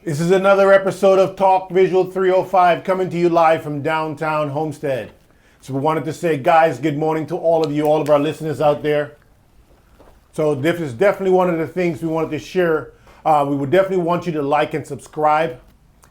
This is another episode of Talk Visual 305 coming to you live from downtown Homestead. So we wanted to say, guys, good morning to all of you, all of our listeners out there. So this is definitely one of the things we wanted to share. We would definitely want you to like and subscribe.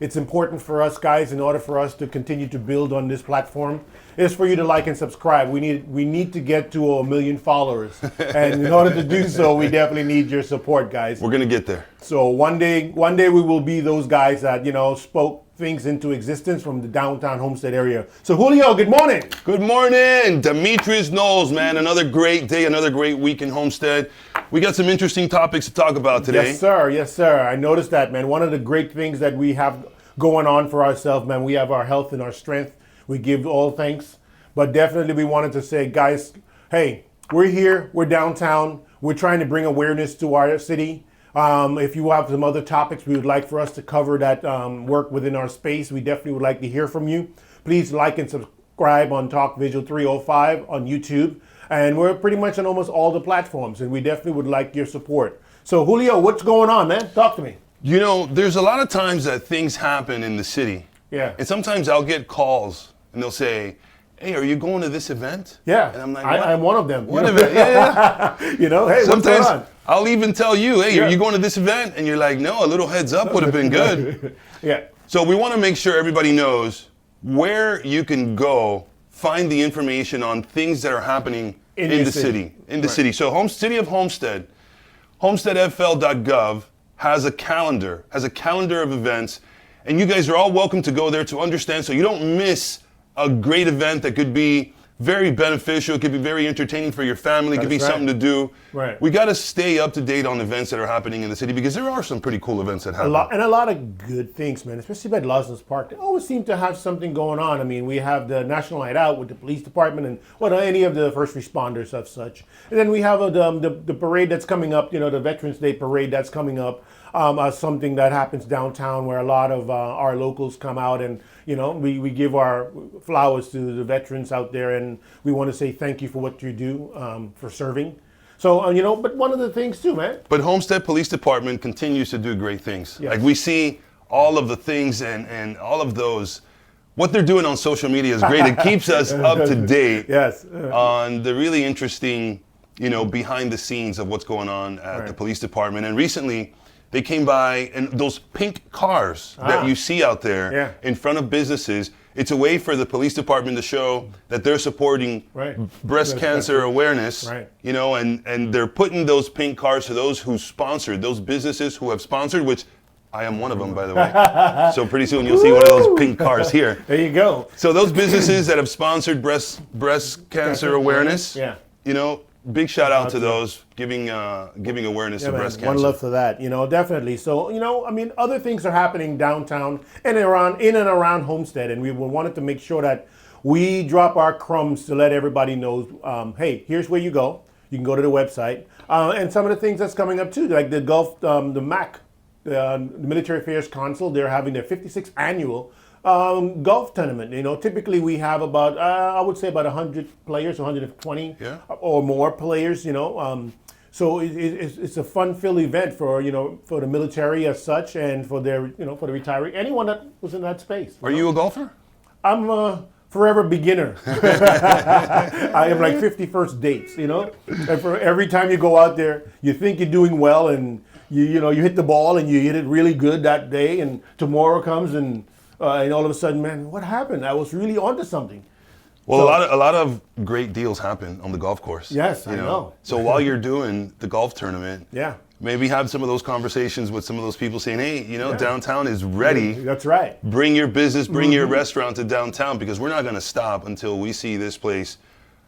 It's important for us, guys, in order for us to continue to build on this platform, is for you to like and subscribe. We need to get to 1 million followers. And in order to do so, we definitely need your support, guys. We're going to get there. So one day we will be those guys that, spoke things into existence from the downtown Homestead area. So Julio, good morning. Good morning. Demmetrius Knowles, man. Another great day, another great week in Homestead. We got some interesting topics to talk about today. Yes, sir. Yes, sir. I noticed that, man. One of the great things that we have going on for ourselves, man, we have our health and our strength. We give all thanks. But definitely we wanted to say, guys, hey, we're here. We're downtown. We're trying to bring awareness to our city. If you have some other topics we would like for us to cover that work within our space, we definitely would like to hear from you. Please like and subscribe on Talk Visual 305 on YouTube. And we're pretty much on almost all the platforms, and we definitely would like your support. So Julio, what's going on, man? Talk to me. You know, there's a lot of times that things happen in the city. Yeah. And sometimes I'll get calls, and they'll say, hey, are you going to this event? Yeah. And I'm like, I'm one of them. What event? Yeah. Hey, what's going Sometimes on? I'll even tell you, hey, Yeah. are you going to this event? And you're like, no, a little heads up would have been good. Yeah. So we want to make sure everybody knows where you can go find the information on things that are happening in the city. City. So City of Homestead, homesteadfl.gov has a calendar of events, and you guys are all welcome to go there to understand so you don't miss a great event that could be very beneficial. It could be very entertaining for your family. It could be something to do. Right. We got to stay up to date on events that are happening in the city because there are some pretty cool events that happen. A lot of good things, man, especially by Lawson's Park. They always seem to have something going on. I mean, we have the National Night Out with the police department and any of the first responders of such. And then we have the parade that's coming up, the Veterans Day parade that's coming up. Something that happens downtown where a lot of our locals come out and, we give our flowers to the veterans out there, and we want to say thank you for what you do for serving. So, but one of the things too, man. But Homestead Police Department continues to do great things. Yes. Like we see all of the things and all of those, what they're doing on social media is great. It keeps us up to date Yes. on the really interesting, behind the scenes of what's going on at the police department. And recently, they came by, and those pink cars that you see out there in front of businesses, it's a way for the police department to show that they're supporting breast cancer awareness, and they're putting those pink cars to those who sponsored, those businesses who have sponsored, which I am one of them, by the way. So pretty soon you'll see one of those pink cars here. There you go. So those businesses that have sponsored breast cancer awareness, big shout out to those giving awareness to breast cancer. One love for that, definitely. So, other things are happening downtown and in and around Homestead, and we wanted to make sure that we drop our crumbs to let everybody know, hey, here's where you go. You can go to the website. And some of the things that's coming up too, like the MAC, the Military Affairs Council, they're having their 56th annual golf tournament. Typically we have about, I would say about 100 players, 120 or more players, so it's a fun-filled event for the military as such, and for their, for the retiree, anyone that was in that space. Are you a golfer? I'm a forever beginner. I have like 51st dates, and for every time you go out there, you think you're doing well, and you hit the ball and you hit it really good that day, and tomorrow comes and all of a sudden, man, what happened? I was really onto something. Well, a lot of great deals happen on the golf course. Yes, I know. So while you're doing the golf tournament, maybe have some of those conversations with some of those people saying, hey, downtown is ready. That's right. Bring your business, bring your restaurant to downtown, because we're not going to stop until we see this place,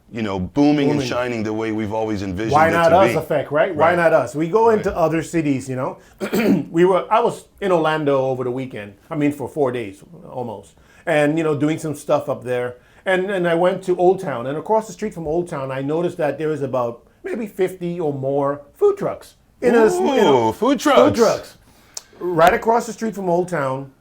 booming and shining the way we've always envisioned it to be. Why not us effect, right? Why not us? We go into other cities, I was in Orlando over the weekend. For 4 days almost. And, doing some stuff up there. And I went to Old Town, and across the street from Old Town, I noticed that there was about maybe 50 or more food trucks. Food trucks. Food trucks. Right across the street from Old Town,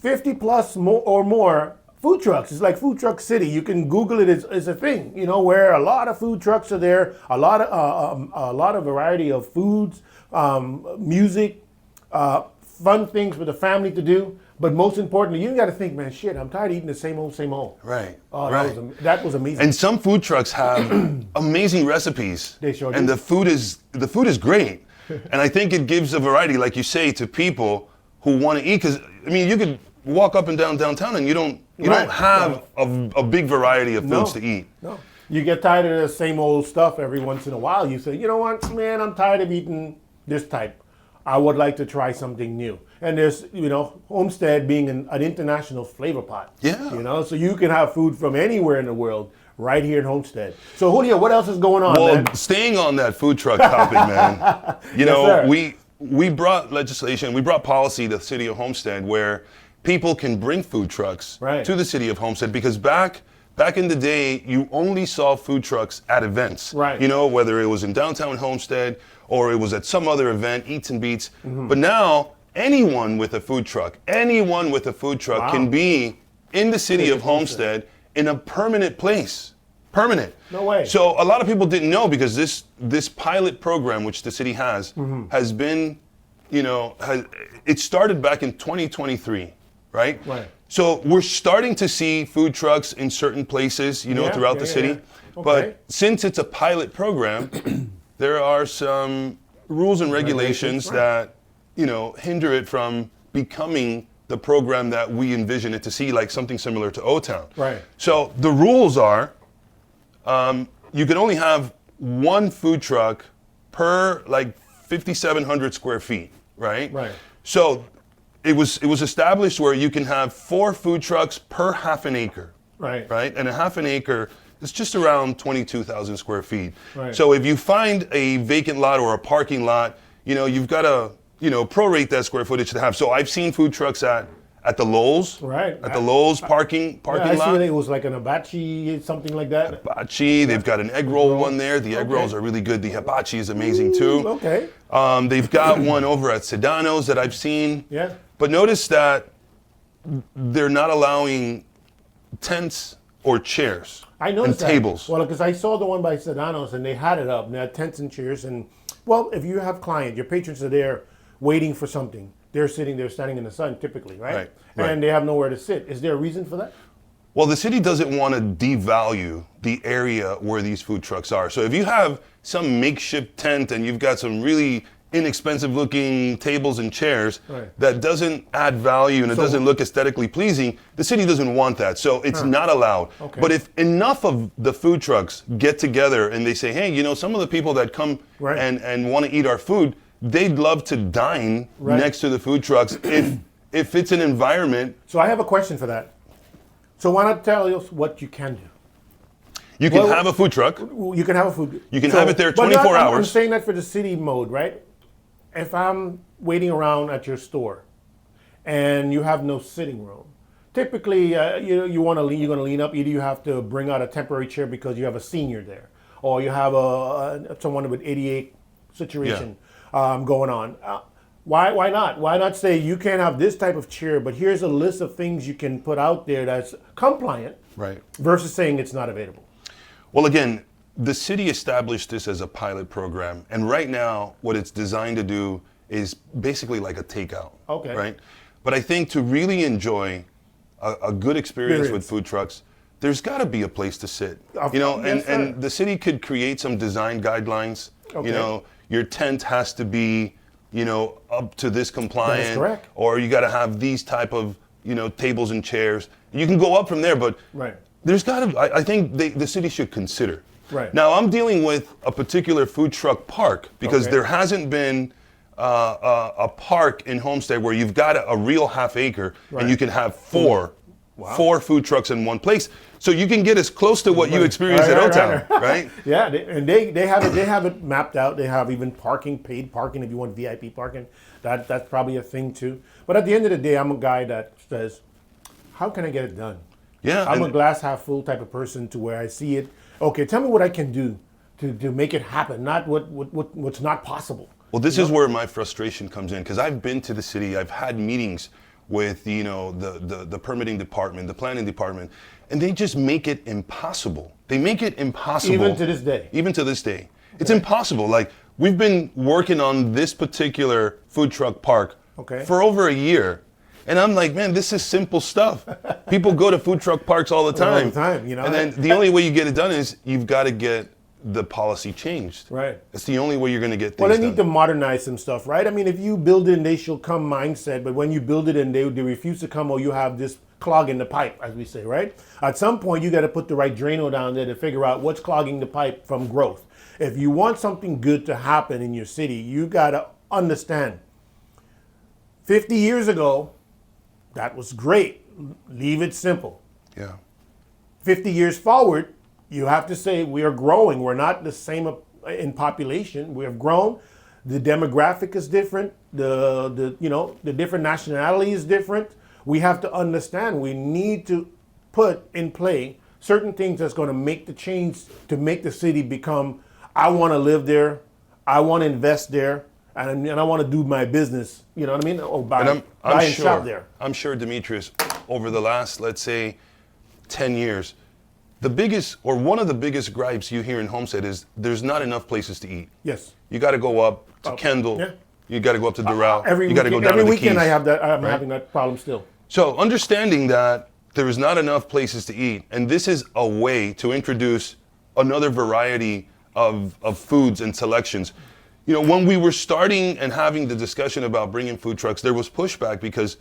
50 plus more food trucks. It's like Food Truck City. You can Google it. It's a thing, where a lot of food trucks are there. A lot of variety of foods, music, fun things for the family to do. But most importantly, you got to think, man, shit, I'm tired of eating the same old, same old. Right. Oh, right. That was amazing. And some food trucks have amazing recipes. They sure do. And the food is great. And I think it gives a variety, like you say, to people who want to eat. Because I mean, you could walk up and down downtown, and you don't have a big variety of foods to eat. No. You get tired of the same old stuff every once in a while. You say, you know what, man, I'm tired of eating this type. I would like to try something new. And there's, Homestead being an international flavor pot. Yeah. So you can have food from anywhere in the world right here in Homestead. So Julio, what else is going on, well, man? Staying on that food truck topic, man, Sir. we brought legislation, we brought policy to the city of Homestead where people can bring food trucks to the city of Homestead, because back in the day, you only saw food trucks at events. Right. Whether it was in downtown Homestead or it was at some other event, Eats and Beats. But now, anyone with a food truck can be in the city of Homestead in a permanent place. Permanent. No way. So a lot of people didn't know, because this pilot program, which the city has been, it started back in 2023, right? Right. So we're starting to see food trucks in certain places, throughout the city. Okay. But since it's a pilot program, there are some rules and regulations that, hinder it from becoming the program that we envision it to see, like something similar to O-Town. Right. So the rules are, you can only have one food truck per 5,700 square feet, right? Right. So it was established where you can have 4 food trucks per half an acre. Right. Right? And a half an acre is just around 22,000 square feet. Right. So if you find a vacant lot or a parking lot, you've got to, prorate that square footage to have. So I've seen food trucks at the Lowe's. Right. At the Lowe's parking lot. I see it was like an hibachi, something like that. Hibachi. They've got an egg roll one there. The egg rolls are really good. The hibachi is amazing too. Okay. They've got one over at Sedano's that I've seen. Yeah. But notice that they're not allowing tents or chairs I noticed and tables. Well, because I saw the one by Sedano's and they had it up. And they had tents and chairs. And, well, if you have clients, your patrons are there waiting for something. They're sitting there standing in the sun typically, right? Right. And they have nowhere to sit. Is there a reason for that? Well, the city doesn't want to devalue the area where these food trucks are. So if you have some makeshift tent and you've got some really inexpensive looking tables and chairs that doesn't add value and it doesn't look aesthetically pleasing, the city doesn't want that. So it's not allowed. Okay. But if enough of the food trucks get together and they say, hey, some of the people that come and want to eat our food, they'd love to dine next to the food trucks if it's an environment. So I have a question for that. So why not tell us what you can do? You can have a food truck. You can have a food. You can have it there 24 hours. I'm saying that for the city mode, right? If I'm waiting around at your store and you have no sitting room, typically you're going to lean up. Either you have to bring out a temporary chair because you have a senior there, or you have someone with ADA situation going on. Why not? Why not say you can't have this type of chair, but here's a list of things you can put out there that's compliant, right? Versus saying it's not available. Well, again, the city established this as a pilot program, and right now what it's designed to do is basically like a takeout. Okay. Right? But I think to really enjoy a good experience with food trucks, there's got to be a place to sit. And the city could create some design guidelines. Okay. Your tent has to be up to this compliant. That is correct. Or you got to have these type of tables and chairs. You can go up from there, but there's got to. I think the city should consider. Right. Now I'm dealing with a particular food truck park because there hasn't been a park in Homestead where you've got a real half acre and you can have four food trucks in one place. So you can get as close to what you experienced at O-Town, right? Yeah, they have it mapped out. They have even paid parking if you want VIP parking. That's probably a thing too. But at the end of the day, I'm a guy that says, how can I get it done? Yeah, I'm a glass half full type of person to where I see it. Okay, tell me what I can do to make it happen, not what's not possible. Well, this is where my frustration comes in, because I've been to the city, I've had meetings with the permitting department, the planning department, and they just make it impossible. They make it impossible. Even to this day. Even to this day. It's impossible. Like, we've been working on this particular food truck park Okay. for over a year. And I'm like, man, this is simple stuff. People go to food truck parks all the time. All the time, you know. And then the only way you get it done is you've got to get the policy changed. Right. It's the only way you're going to get things Well, they done. need to modernize some stuff, right? I mean, if you build it and they shall come mindset, but when you build it and they refuse to come, or you have this clog in the pipe, as we say, right? At some point, you got to put the right Drano down there to figure out what's clogging the pipe from growth. If you want something good to happen in your city, you got to understand. 50 years ago, that was great. Leave it simple. Yeah. 50 years forward, you have to say we are growing. We're not the same in population. We have grown. The demographic is different. The different nationality is different. We have to understand. We need to put in play certain things that's going to make the change to make the city become. I want to live there. I want to invest there. And I want to do my business, you know what I mean? Or buy and shop there. I'm sure, Demetrius, over the last, let's say, 10 years, the biggest, or one of the biggest gripes you hear in Homestead is there's not enough places to eat. Yes. You got to go up to Kendall. Yeah. You got to go up to Doral. Every you got to go down every to the weekend Keys. I'm having that problem still. So understanding that there is not enough places to eat, and this is a way to introduce another variety of foods and selections. You know, when we were starting and having the discussion about bringing food trucks, there was pushback because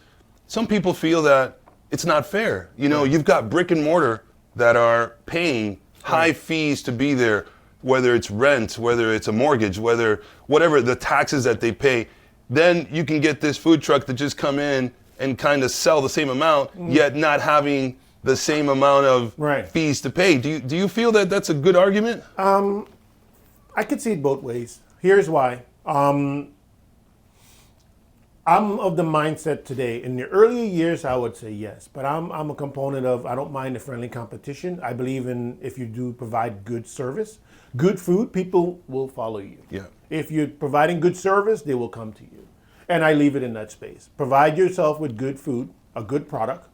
some people feel that it's not fair. You know, you've got brick and mortar that are paying high fees to be there, whether it's rent, whether it's a mortgage, whatever the taxes that they pay. Then you can get this food truck that just come in and kind of sell the same amount, yet not having the same amount of fees to pay. Do you feel that that's a good argument? I could see it both ways. Here's why. I'm of the mindset today. In the earlier years, I would say yes, but I'm a component of, I don't mind the friendly competition. I believe in if you do provide good service, good food, people will follow you. Yeah. If you're providing good service, they will come to you. And I leave it in that space. Provide yourself with good food, a good product.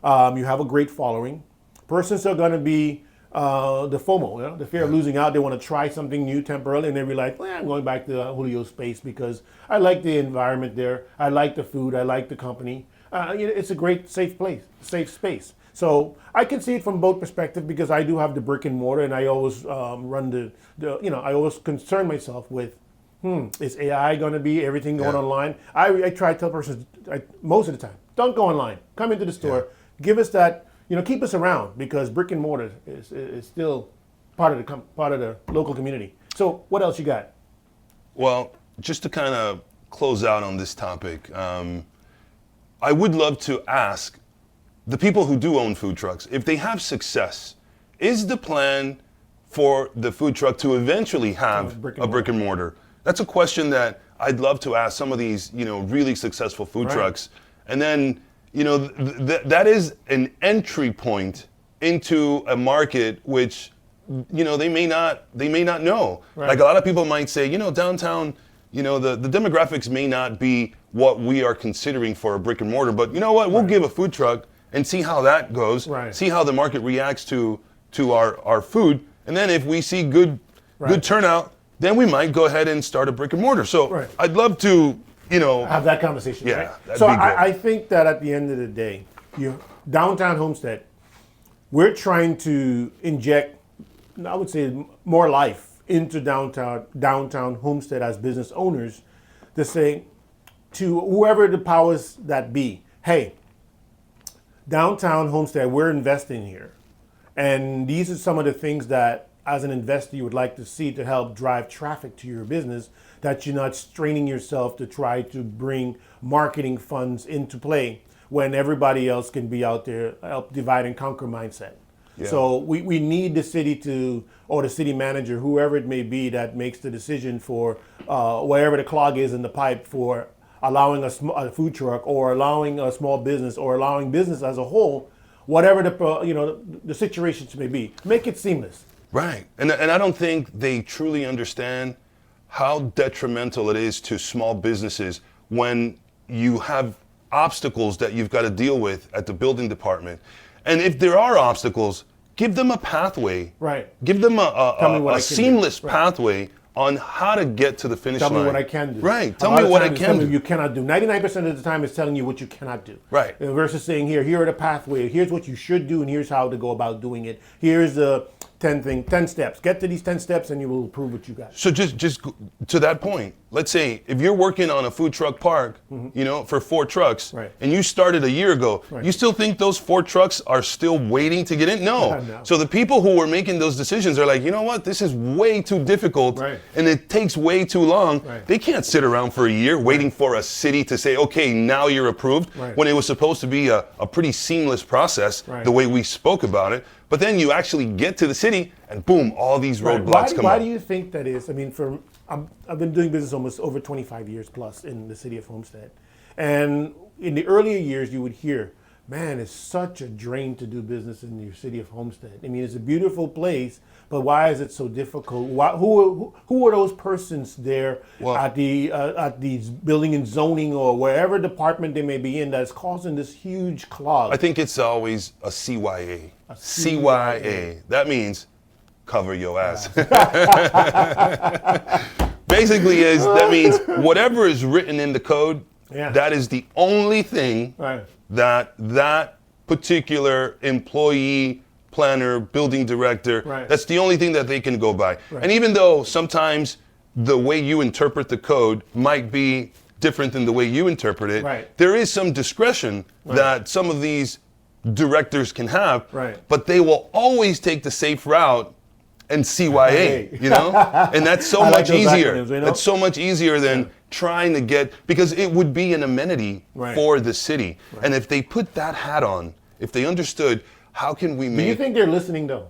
You have a great following. Persons are going to be the FOMO, you know, the fear of losing out. They want to try something new temporarily, and they realize, well, I'm going back to Julio's space because I like the environment there. I like the food. I like the company. It's a great, safe place, safe space. So I can see it from both perspectives because I do have the brick and mortar, and I always run I always concern myself with, is AI going to be everything going online? I try to tell persons most of the time, don't go online. Come into the store. Give us that. Keep us around because brick and mortar is still part of the local community. So what else you got? Well, just to kind of close out on this topic, I would love to ask the people who do own food trucks, if they have success, is the plan for the food truck to eventually have a brick and mortar? That's a question that I'd love to ask some of these, really successful food trucks. And then, that is an entry point into a market which, they may not know. Like a lot of people might say, downtown, the demographics may not be what we are considering for a brick and mortar, but you know what? We'll give a food truck and see how that goes. See how the market reacts to our food, and then if we see good turnout, then we might go ahead and start a brick and mortar. So I'd love to. Have that conversation. Yeah, right? So I think that at the end of the day, downtown Homestead, we're trying to inject, I would say, more life into downtown Homestead as business owners to say to whoever the powers that be, hey, downtown Homestead, we're investing here. And these are some of the things that as an investor you would like to see to help drive traffic to your business, that you're not straining yourself to try to bring marketing funds into play when everybody else can be out there, help divide and conquer mindset. So we need the city or the city manager, whoever it may be, that makes the decision for wherever the clog is in the pipe for allowing a food truck or allowing a small business or allowing business as a whole, whatever the situations may be, make it seamless. Right, and I don't think they truly understand how detrimental it is to small businesses when you have obstacles that you've got to deal with at the building department. And if there are obstacles, give them a pathway. Give them a seamless pathway on how to get to the finish line. Tell me what I can do. Right. Tell me what I can do. You cannot do. 99% of the time it's telling you what you cannot do. Right. Versus saying, here are the pathway. Here's what you should do, and here's how to go about doing it. Here's the 10 steps. Get to these 10 steps, and you will prove what you got. So just to that point, let's say if you're working on a food truck park, for 4 trucks, right. and you started a year ago, right. you still think those 4 trucks are still waiting to get in? No. No. So the people who were making those decisions are like, you know what? This is way too difficult, right. and it takes way too long. Right. They can't sit around for a year waiting for a city to say, okay, now you're approved, right. when it was supposed to be a pretty seamless process, right. the way we spoke about it. But then you actually get to the city, and boom, all these roadblocks come up. Why do you think that is? I mean, I've been doing business almost over 25 years plus in the city of Homestead. And in the earlier years, you would hear, man, it's such a drain to do business in your city of Homestead. I mean, it's a beautiful place, but why is it so difficult? Who are those persons there at the building and zoning or wherever department they may be in that's causing this huge clog? I think it's always a CYA. CYA. That means cover your ass. Basically, that means whatever is written in the code, that is the only thing that particular employee, planner, building director, that's the only thing that they can go by. And even though sometimes the way you interpret the code might be different than the way you interpret it, there is some discretion that some of these directors can have, but they will always take the safe route and CYA, and that's so much easier. That's so much easier than trying to get, because it would be an amenity for the city. And if they put that hat on, if they understood, how can we make... Do you think they're listening though?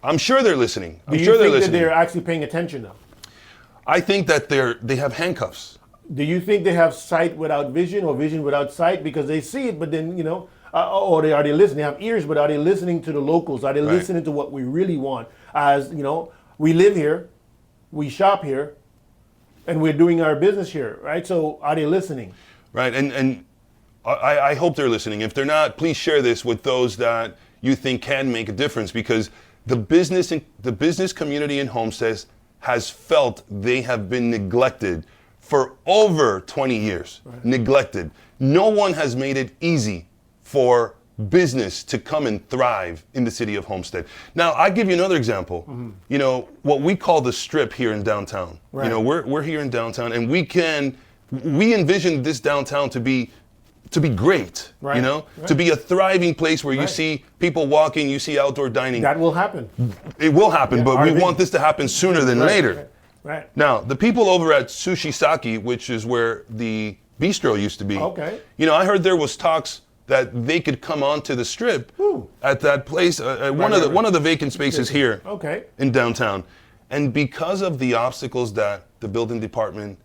I'm sure they're listening. Do you think that they're actually paying attention though? I think that they have handcuffs. Do you think they have sight without vision or vision without sight? Because they see it, but then, or are they listening? They have ears, but are they listening to the locals? Are they listening to what we really want? As, we live here, we shop here, and we're doing our business here, right? So are they listening? Right, and I hope they're listening. If they're not, please share this with those that you think can make a difference, because the business community in Homestead has felt they have been neglected for over 20 years. Neglected. No one has made it easy for business to come and thrive in the city of Homestead. Now, I give you another example. What we call the strip here in downtown. We're here in downtown, and we envision this downtown to be great, to be a thriving place where you see people walking, you see outdoor dining. That will happen. It will happen, but we want this to happen sooner than later. Now, the people over at Sushi Saki, which is where the bistro used to be, I heard there was talks that they could come onto the strip at that place, one of the vacant spaces here in downtown. And because of the obstacles that the building department,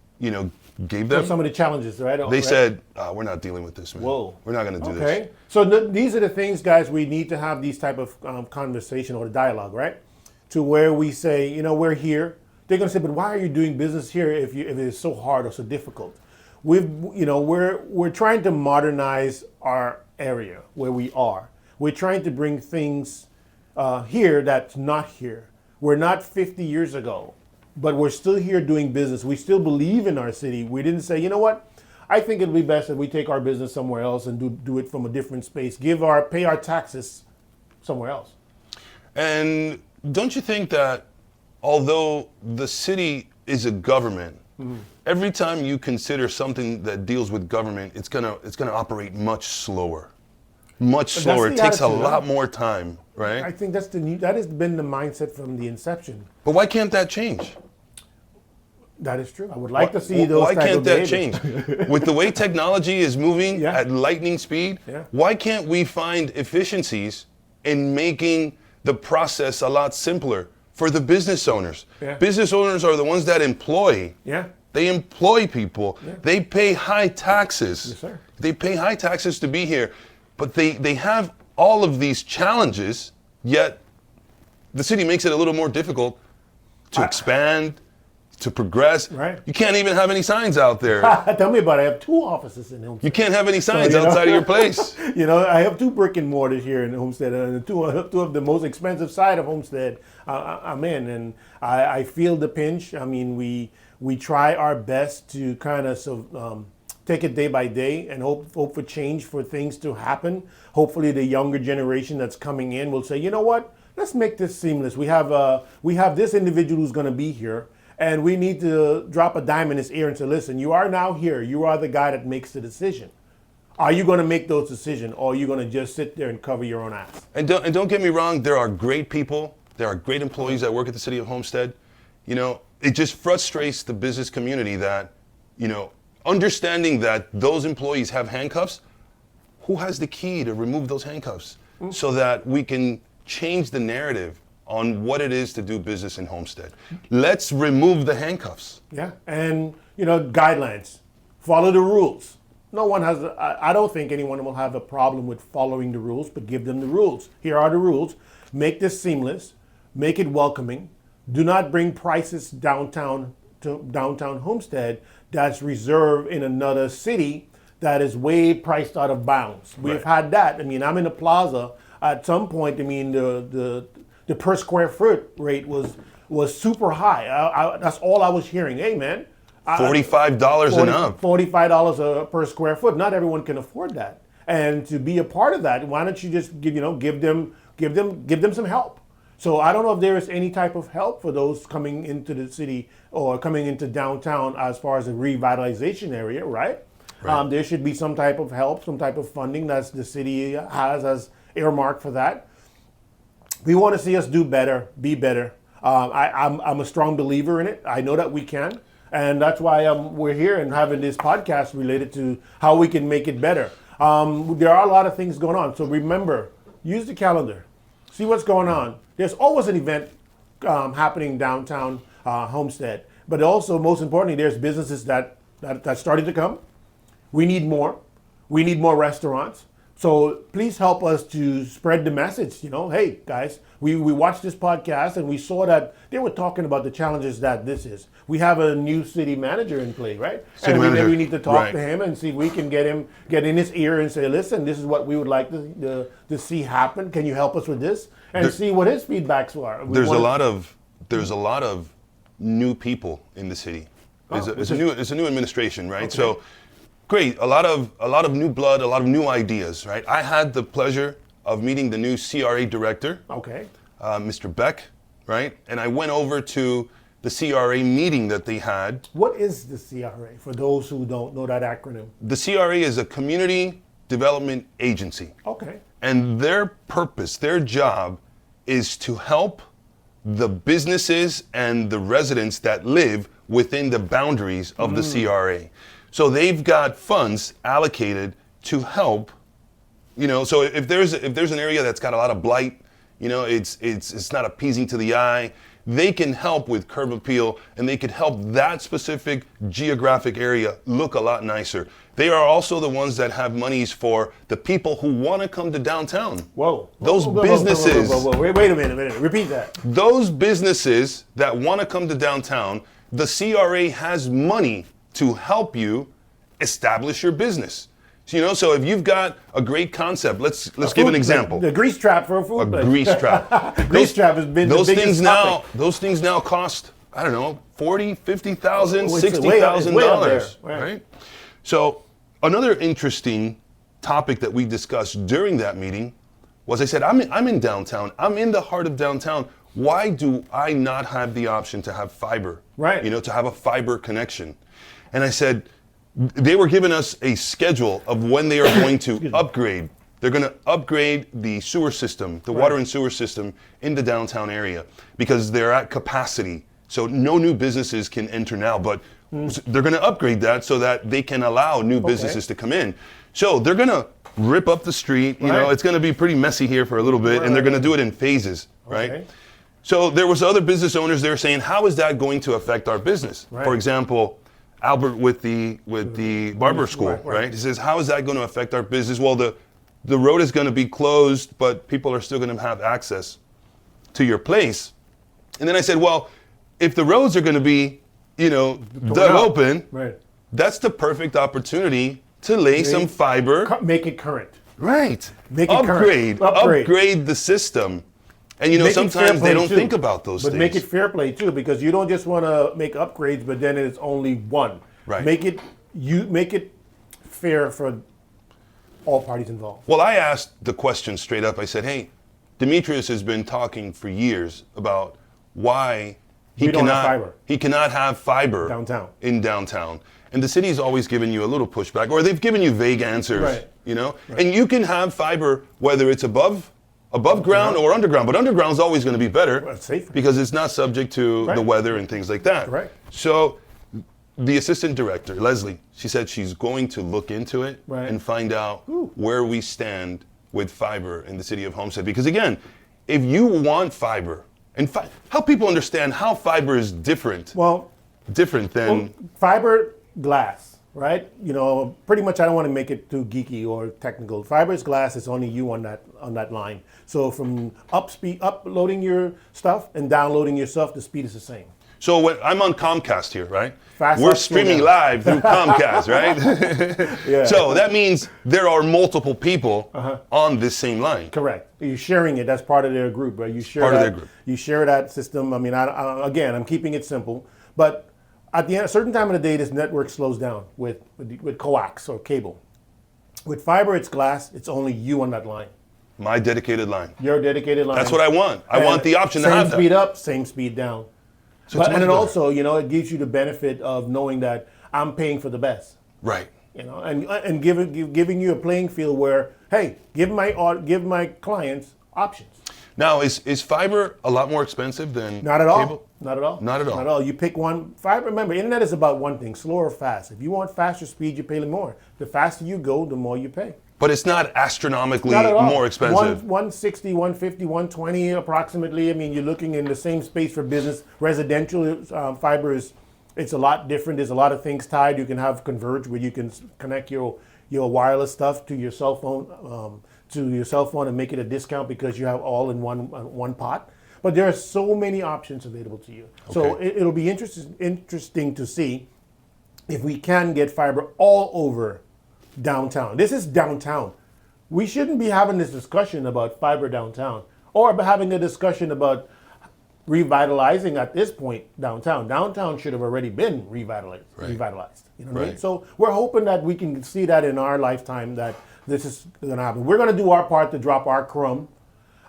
gave them. So some of the challenges, They said, we're not dealing with this, man. We're not going to do this. So these are the things, guys, we need to have these type of conversation or dialogue, right? To where we say, we're here. They're going to say, but why are you doing business here if it is so hard or so difficult? We're trying to modernize our area where we are. We're trying to bring things here that's not here. We're not 50 years ago, but we're still here doing business. We still believe in our city. We didn't say, you know what? I think it'd be best if we take our business somewhere else and do it from a different space. Pay our taxes somewhere else. And don't you think that although the city is a government, every time you consider something that deals with government, it's gonna operate much slower. Much slower. It takes a lot more time, right? I think that has been the mindset from the inception. But why can't that change? That is true. I would like to see those. Why can't that change? With the way technology is moving at lightning speed, why can't we find efficiencies in making the process a lot simpler for the business owners? Business owners are the ones that employ. They employ people. They pay high taxes. Yes, sir. They pay high taxes to be here. But they have all of these challenges, yet the city makes it a little more difficult to expand, to progress. Right. You can't even have any signs out there. Tell me about it. I have 2 offices in Homestead. You can't have any signs outside of your place. I have 2 brick and mortars here in Homestead, and two of the most expensive side of Homestead I'm in, and I feel the pinch. I mean, we try our best to kind of take it day by day and hope for change, for things to happen. Hopefully the younger generation that's coming in will say, you know what, let's make this seamless. We have this individual who's going to be here, and we need to drop a dime in his ear and say, listen, you are now here. You are the guy that makes the decision. Are you going to make those decisions, or are you going to just sit there and cover your own ass? And don't get me wrong, there are great people. There are great employees that work at the city of Homestead. It just frustrates the business community that, understanding that those employees have handcuffs, who has the key to remove those handcuffs so that we can change the narrative on what it is to do business in Homestead? Let's remove the handcuffs. Yeah, and guidelines. Follow the rules. No one has, I don't think anyone will have a problem with following the rules, but give them the rules. Here are the rules. Make this seamless. Make it welcoming. Do not bring prices downtown to downtown Homestead that's reserved in another city that is way priced out of bounds. We've had that. I mean, I'm in a plaza. At some point, I mean, the per square foot rate was super high. That's all I was hearing. Hey, man. $45 and up. $45 per square foot. Not everyone can afford that. And to be a part of that, why don't you just give them some help? So I don't know if there is any type of help for those coming into the city or coming into downtown as far as a revitalization area, right? There should be some type of help, some type of funding that the city has as earmarked for that. We want to see us do better, be better. I'm a strong believer in it. I know that we can. And that's why we're here and having this podcast related to how we can make it better. There are a lot of things going on. So remember, use the calendar. See what's going on. There's always an event happening downtown Homestead. But also, most importantly, there's businesses that started to come. We need more. We need more restaurants. So please help us to spread the message. Hey, guys, we watched this podcast and we saw that they were talking about the challenges that this is. We have a new city manager in play, right? We need to talk to him and see if we can get in his ear and say, listen, this is what we would like to see happen. Can you help us with this? And see what his feedbacks are. There's a lot of new people in the city. It's a new administration, right? Okay. So great, a lot of new blood, a lot of new ideas, right? I had the pleasure of meeting the new CRA director, Mr. Beck, right? And I went over to the CRA meeting that they had. What is the CRA, for those who don't know that acronym? The CRA is a community development agency. Okay. And their purpose, their job, is to help the businesses and the residents that live within the boundaries of the CRA. So they've got funds allocated to help, so if there's an area that's got a lot of blight, it's not appeasing to the eye, they can help with curb appeal, and they could help that specific geographic area look a lot nicer. They are also the ones that have monies for the people who want to come to downtown. Whoa. Those businesses. Wait a minute. Repeat that. Those businesses that want to come to downtown, the CRA has money to help you establish your business. So if you've got a great concept, let's give an example. The grease trap for a food place. A grease trap. Grease trap has been the biggest topic. Those things now cost, I don't know, $40,000, $50,000, $60,000, right? So another interesting topic that we discussed during that meeting was, I said, I'm in downtown. I'm in the heart of downtown. Why do I not have the option to have fiber? Right. To have a fiber connection? And I said, they were giving us a schedule of when they are going to upgrade. They're going to upgrade the sewer system, the water and sewer system in the downtown area, because they're at capacity. So no new businesses can enter now, but they're going to upgrade that so that they can allow new businesses to come in. So they're going to rip up the street. It's going to be pretty messy here for a little bit, and they're going to do it in phases, right? So there was other business owners there saying, how is that going to affect our business? For example, Albert with the barber school, right? He says, how is that going to affect our business? Well, the road is going to be closed, but people are still going to have access to your place. And then I said, well, if the roads are going to be dug open, right, that's the perfect opportunity to lay some fiber. Make it current. Right. Make it current. Upgrade the system. And sometimes they don't think about those things. But make it fair play too, because you don't just want to make upgrades, but then it's only one. Right. Make it fair for all parties involved. Well, I asked the question straight up. I said, hey, Demmetrius has been talking for years about why he cannot have fiber in downtown. And the city's always given you a little pushback, or they've given you vague answers, right. And you can have fiber whether it's above ground or underground, but underground is always going to be better because it's not subject to the weather and things like that. Right. So the assistant director, Leslie, she said she's going to look into it and find out where we stand with fiber in the city of Homestead. Because again, if you want fiber, and help people understand how fiber is different. Different than fiberglass, right? Pretty much I don't want to make it too geeky or technical. Fiberglass is only you on that line. So from uploading your stuff and downloading your stuff, the speed is the same. So when I'm on Comcast here, right? We're streaming live through Comcast, right? Yeah. So that means there are multiple people on this same line. Correct. You're sharing it. That's part of their group, right? You share their group. You share that system. I mean, I'm keeping it simple, but at a certain time of the day, this network slows down with coax or cable. With fiber, it's glass. It's only you on that line. My dedicated line. Your dedicated line. That's what I want. I want the option to have that. Same speed up, same speed down. And then also, it gives you the benefit of knowing that I'm paying for the best. Right. And giving you a playing field where, hey, give my clients options. Now, is fiber a lot more expensive than Not at all. cable? Not at all. Not at all. Not at all. You pick one. Fiber. Remember, internet is about one thing: slow or fast. If you want faster speed, you pay more. The faster you go, the more you pay. But it's not astronomically more expensive. 160, 150, 120 approximately. I mean, you're looking in the same space for business. Residential fiber it's a lot different. There's a lot of things tied. You can have converge where you can connect your wireless stuff to your cell phone and make it a discount because you have all in one pot. But there are so many options available to you. Okay. So it'll be interesting to see if we can get fiber all over downtown. This is downtown. We shouldn't be having this discussion about fiber downtown or having a discussion about revitalizing at this point downtown. Downtown should have already been revitalized. You know what I mean? So we're hoping that we can see that in our lifetime that this is going to happen. We're going to do our part to drop our crumb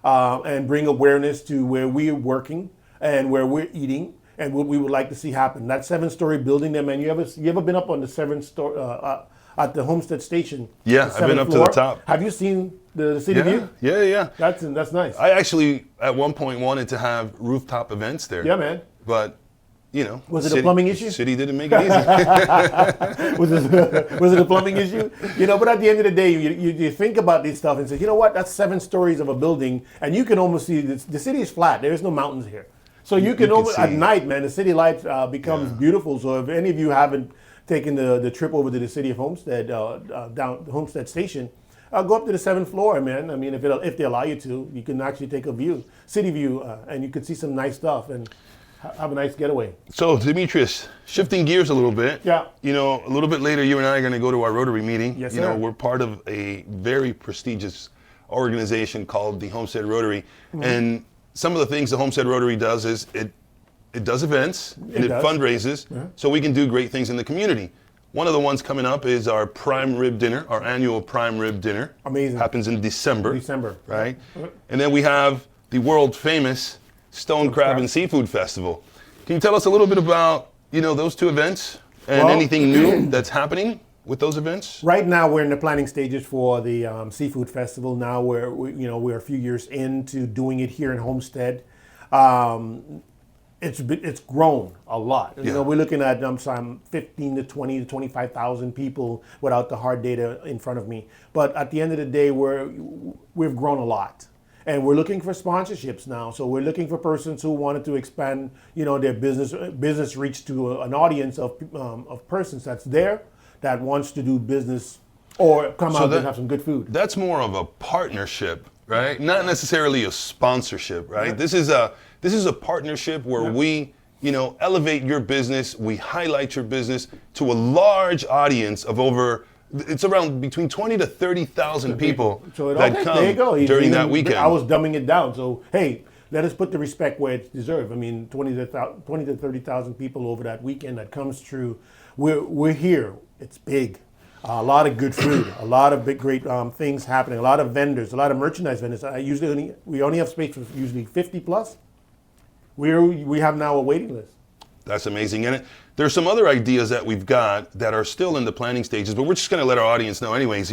and bring awareness to where we're working and where we're eating and what we would like to see happen. That 7-story building there, man, you ever been up on the 7-story at the Homestead Station? Yeah, I've been up to the top. Have you seen the city view? Yeah. That's nice. I actually at one point wanted to have rooftop events there. Yeah, man. But was it a plumbing issue? City didn't make it easy. Was it a plumbing issue? But at the end of the day, you think about this stuff and say, you know what? That's 7 stories of a building, and you can almost see the city is flat. There's no mountains here, so you can almost at night, man. The city light becomes beautiful. So if any of you haven't taken the trip over to the city of Homestead, down the Homestead Station, go up to the 7th floor, man. I mean, if they allow you to, you can actually take a city view, and you can see some nice stuff and have a nice getaway. So, Demmetrius, shifting gears a little bit. Yeah. A little bit later, you and I are going to go to our Rotary meeting. Yes, sir. We're part of a very prestigious organization called the Homestead Rotary. Mm-hmm. And some of the things the Homestead Rotary does is it does events and it fundraises so we can do great things in the community. One of the ones coming up is our prime rib dinner, our annual prime rib dinner. Amazing. Happens in December. Right? Yeah. And then we have the world famous Stone Crab and Seafood Festival. Can you tell us a little bit about, those two events and anything new that's happening with those events? Right now, we're in the planning stages for the Seafood Festival. Now we're a few years into doing it here in Homestead. It's grown a lot. Yeah. We're looking at 15 to 20 to 25,000 people without the hard data in front of me. But at the end of the day, we've grown a lot. And we're looking for sponsorships now. So we're looking for persons who wanted to expand, their business reach to an audience of persons that's there that wants to do business or come out and have some good food. That's more of a partnership, right? Not necessarily a sponsorship, right? Yeah. This is a partnership where we elevate your business. We highlight your business to a large audience of it's around between 20 to 30,000 people that come during that weekend. I was dumbing it down. So, hey, let us put the respect where it's deserved. I mean, 20 to 30,000 people over that weekend that comes through. We're here. It's big. A lot of good food, a lot of great things happening, a lot of vendors, a lot of merchandise vendors. We only have space for usually 50 plus. We have now a waiting list. That's amazing. And there's some other ideas that we've got that are still in the planning stages, but we're just going to let our audience know anyways.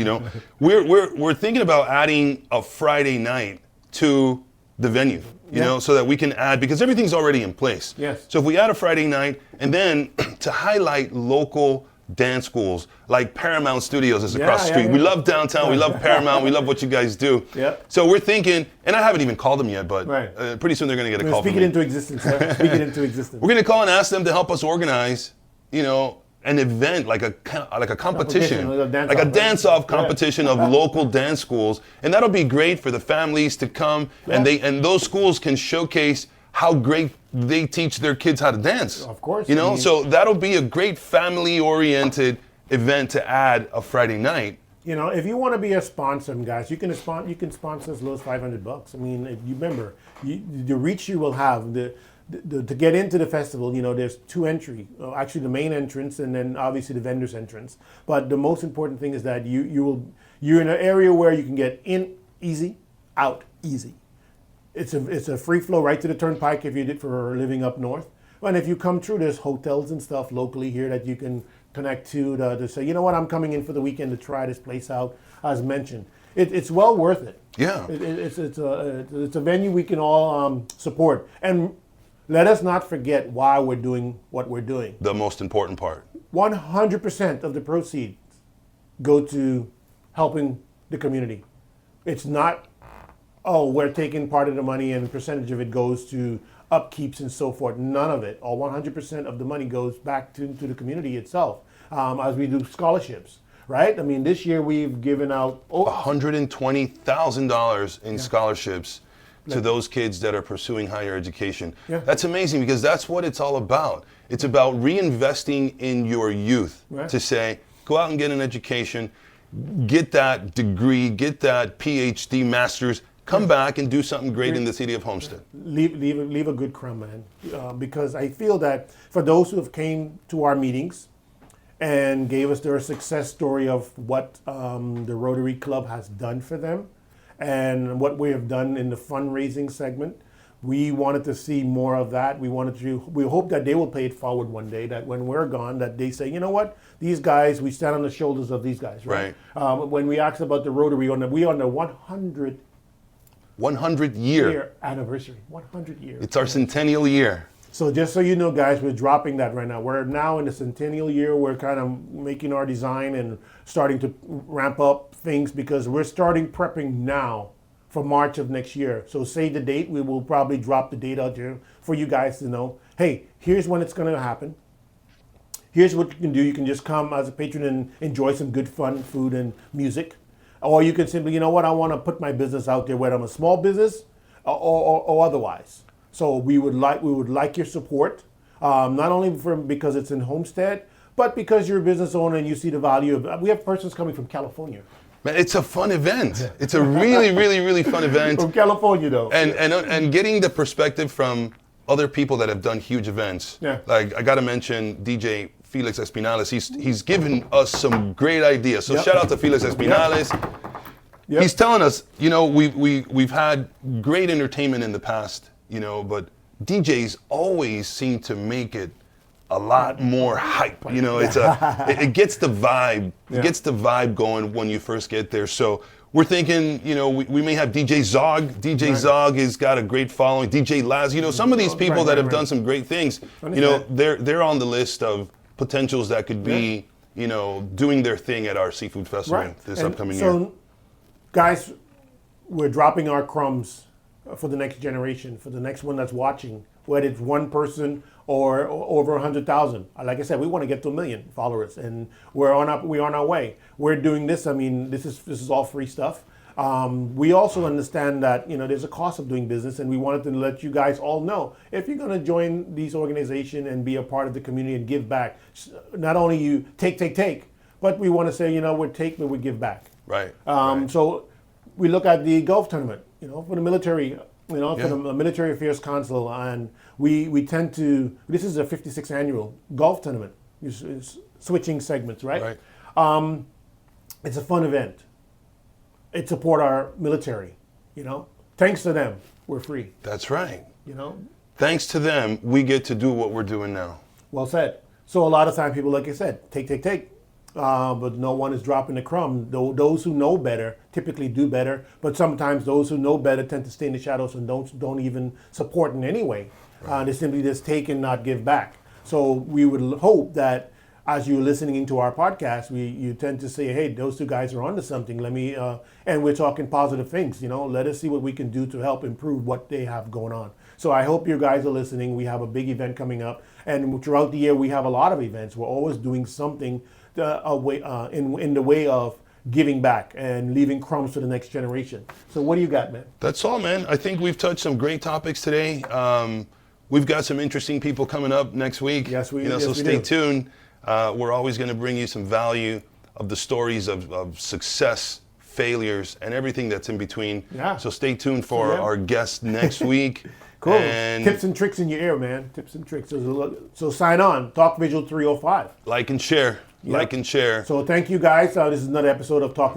We're thinking about adding a Friday night to the venue, so that we can add, because everything's already in place. Yes. So if we add a Friday night, and then to highlight local dance schools like Paramount Studios is across the street. Yeah. We love downtown. We love Paramount. We love what you guys do. Yeah. So we're thinking, and I haven't even called them yet, but pretty soon they're going to get a call. Speak it into existence. Speak it into existence. We're going to call and ask them to help us organize, an event like a competition, like a dance-off competition of local dance schools, and that'll be great for the families to come, and those schools can showcase how great they teach their kids how to dance. Of course. So that'll be a great family-oriented event to add a Friday night. If you want to be a sponsor, guys, you can sponsor as low as $500. I mean, if you remember, the reach you will have, to get into the festival, there's two entry. Actually, the main entrance, and then obviously the vendor's entrance. But the most important thing is that you're in an area where you can get in easy, out easy. It's a free flow right to the turnpike if you did for living up north. And if you come through, there's hotels and stuff locally here that you can connect to say, I'm coming in for the weekend to try this place out. As mentioned, it's well worth it. Yeah. It's a venue we can all support. And let us not forget why we're doing what we're doing. The most important part. 100% of the proceeds go to helping the community. It's not, we're taking part of the money and a percentage of it goes to upkeeps and so forth. None of it. All 100% of the money goes back to the community itself, as we do scholarships, right? I mean, this year we've given out $120,000 in scholarships to those kids that are pursuing higher education. Yeah. That's amazing, because that's what it's all about. It's about reinvesting in your youth, to say, go out and get an education, get that degree, get that PhD, master's, come back and do something great in the city of Homestead. Leave a good crumb, man. Because I feel that for those who have came to our meetings and gave us their success story of what the Rotary Club has done for them, and what we have done in the fundraising segment, we wanted to see more of that. We hope that they will pay it forward one day, that when we're gone, that they say, these guys, we stand on the shoulders of these guys, right? When we asked about the Rotary, we on the 100 year anniversary, 100 years. It's our centennial year. So just so you know, guys, we're dropping that right now. We're now in the centennial year. We're kind of making our design and starting to ramp up things, because we're starting prepping now for March of next year. So say the date. We will probably drop the date out there for you guys to know, hey, here's when it's going to happen. Here's what you can do. You can just come as a patron and enjoy some good fun, food and music. Or you can simply, I want to put my business out there, whether I'm a small business or otherwise. So we would like your support, not only because it's in Homestead, but because you're a business owner and you see the value of. We have persons coming from California. Man, it's a fun event. It's a really, really, really fun event. From California, though. And getting the perspective from other people that have done huge events. Yeah. Like, I got to mention DJ Felix Espinales. He's given us some great ideas. So shout out to Felix Espinales. Yep. He's telling us, we've had great entertainment in the past, but DJs always seem to make it a lot more hype. It gets the vibe. It gets the vibe going when you first get there. So we're thinking, we may have DJ Zog. DJ Zog has got a great following. DJ Laz. Some of these people that have done some great things. They're on the list of potentials that could be, doing their thing at our seafood festival this upcoming year. Guys, we're dropping our crumbs for the next generation, for the next one that's watching, whether it's one person or over 100,000. Like I said, we want to get to 1 million followers, and we're on our way. We're doing this. I mean, this is all free stuff. We also understand that there's a cost of doing business, and we wanted to let you guys all know if you're going to join these organizations and be a part of the community and give back. Not only you take, but we want to say we take, but we give back. Right. So we look at the golf tournament, for the military. For the Military Affairs Council, and we tend to. This is a 56th annual golf tournament. It's switching segments, right? Right. It's a fun event. It support our military. Thanks to them, we're free. That's right. Thanks to them, we get to do what we're doing now. Well said. So a lot of time people, like I said, take. But no one is dropping the crumb. Those who know better typically do better, but sometimes those who know better tend to stay in the shadows and don't even support in any way. Right. They simply just take and not give back. So we would hope that as you're listening into our podcast, you tend to say, hey, those two guys are onto something. Let me, and we're talking positive things. Let us see what we can do to help improve what they have going on. So I hope you guys are listening. We have a big event coming up, and throughout the year we have a lot of events. We're always doing something in the way of giving back and leaving crumbs to the next generation. So what do you got, man? That's all, man. I think we've touched some great topics today. We've got some interesting people coming up next week. Yes, we so stay tuned. We're always going to bring you some value of the stories of success, failures, and everything that's in between. Yeah. So stay tuned for our guest next week. Cool. And tips and tricks in your ear, man. Tips and tricks. So sign on. Talk Visual 305. Like and share. Like and share. So thank you guys. This is another episode of Talk